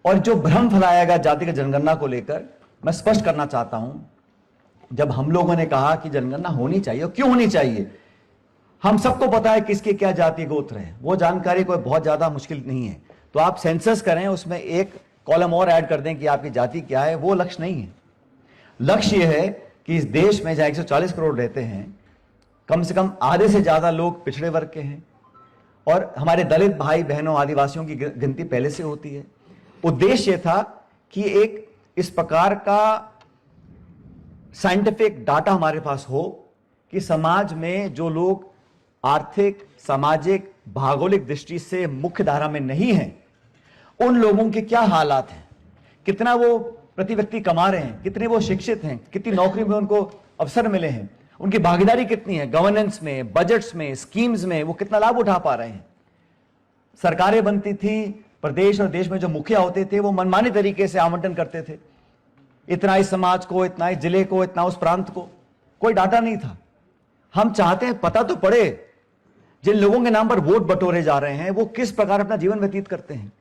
और जो भ्रम फैलाया गया जातिगत जनगणना को लेकर, मैं स्पष्ट करना चाहता हूं, जब हम लोगों ने कहा कि जनगणना होनी चाहिए, और क्यों होनी चाहिए, हम सबको पता है किसके क्या जाति गोत्र है, वो जानकारी कोई बहुत ज्यादा मुश्किल नहीं है। तो आप सेंसस करें, उसमें एक कॉलम और ऐड कर दें कि आपकी जाति क्या है, वो लक्ष्य नहीं है। लक्ष्य यह है कि इस देश में जहां 140 करोड़ रहते हैं, कम से कम आधे से ज्यादा लोग पिछड़े वर्ग के हैं, और हमारे दलित भाई बहनों आदिवासियों की गिनती पहले से होती है। उद्देश्य था कि एक इस प्रकार का साइंटिफिक डाटा हमारे पास हो कि समाज में जो लोग आर्थिक, सामाजिक, भौगोलिक दृष्टि से मुख्य धारा में नहीं हैं, उन लोगों के क्या हालात हैं, कितना वो प्रति व्यक्ति कमा रहे हैं, कितने वो शिक्षित हैं, कितनी नौकरी में उनको अवसर मिले हैं, उनकी भागीदारी कितनी है गवर्नेंस में, बजट्स में, स्कीम्स में, वो कितना लाभ उठा पा रहे हैं। सरकारें बनती थी, प्रदेश और देश में जो मुखिया होते थे वो मनमाने तरीके से आवंटन करते थे, इतना इस समाज को, इतना इस जिले को, इतना उस प्रांत को, कोई डाटा नहीं था। हम चाहते हैं पता तो पड़े, जिन लोगों के नाम पर वोट बटोरे जा रहे हैं वो किस प्रकार अपना जीवन व्यतीत करते हैं,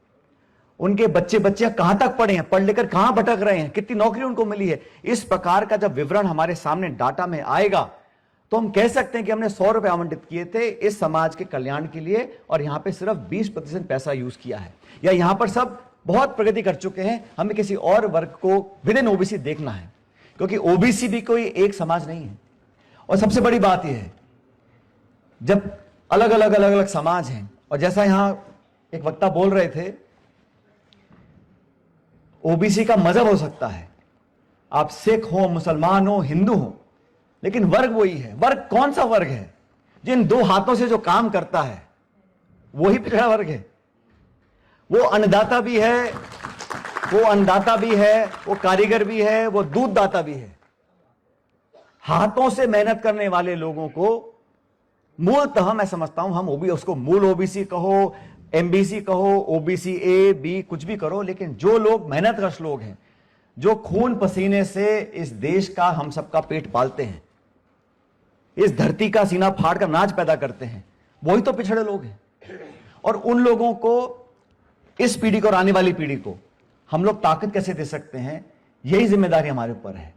उनके बच्चे बच्चियां कहां तक पढ़े हैं, पढ़ लेकर कहां भटक रहे हैं, कितनी नौकरी उनको मिली है। इस प्रकार का जब विवरण हमारे सामने डाटा में आएगा तो हम कह सकते हैं कि हमने 100 रुपए आवंटित किए थे इस समाज के कल्याण के लिए, और यहां पे सिर्फ 20% पैसा यूज किया है, या यहां पर सब बहुत प्रगति कर चुके हैं। हमें किसी और वर्ग को विद इन ओबीसी देखना है, क्योंकि ओबीसी भी कोई एक समाज नहीं है। और सबसे बड़ी बात यह है, जब अलग अलग समाज हैं, और जैसा यहां एक वक्ता बोल रहे थे, ओबीसी का मजहब हो सकता है, आप सिख हो, मुसलमान हो, हिंदू हो, लेकिन वर्ग वही है। वर्ग कौन सा वर्ग है? जिन दो हाथों से जो काम करता है वही पिछड़ा वर्ग है। वो अन्नदाता भी है, वो कारीगर भी है, वो दूधदाता भी है। हाथों से मेहनत करने वाले लोगों को मूलतः मैं समझता हूं, हम उसको मूल ओबीसी कहो, एमबीसी कहो, ओबीसी ए बी, कुछ भी करो, लेकिन जो लोग मेहनतकश लोग हैं, जो खून पसीने से इस देश का, हम सबका पेट पालते हैं, इस धरती का सीना फाड़कर नाच पैदा करते हैं, वही तो पिछड़े लोग हैं। और उन लोगों को, इस पीढ़ी को और आने वाली पीढ़ी को हम लोग ताकत कैसे दे सकते हैं, यही जिम्मेदारी हमारे ऊपर है।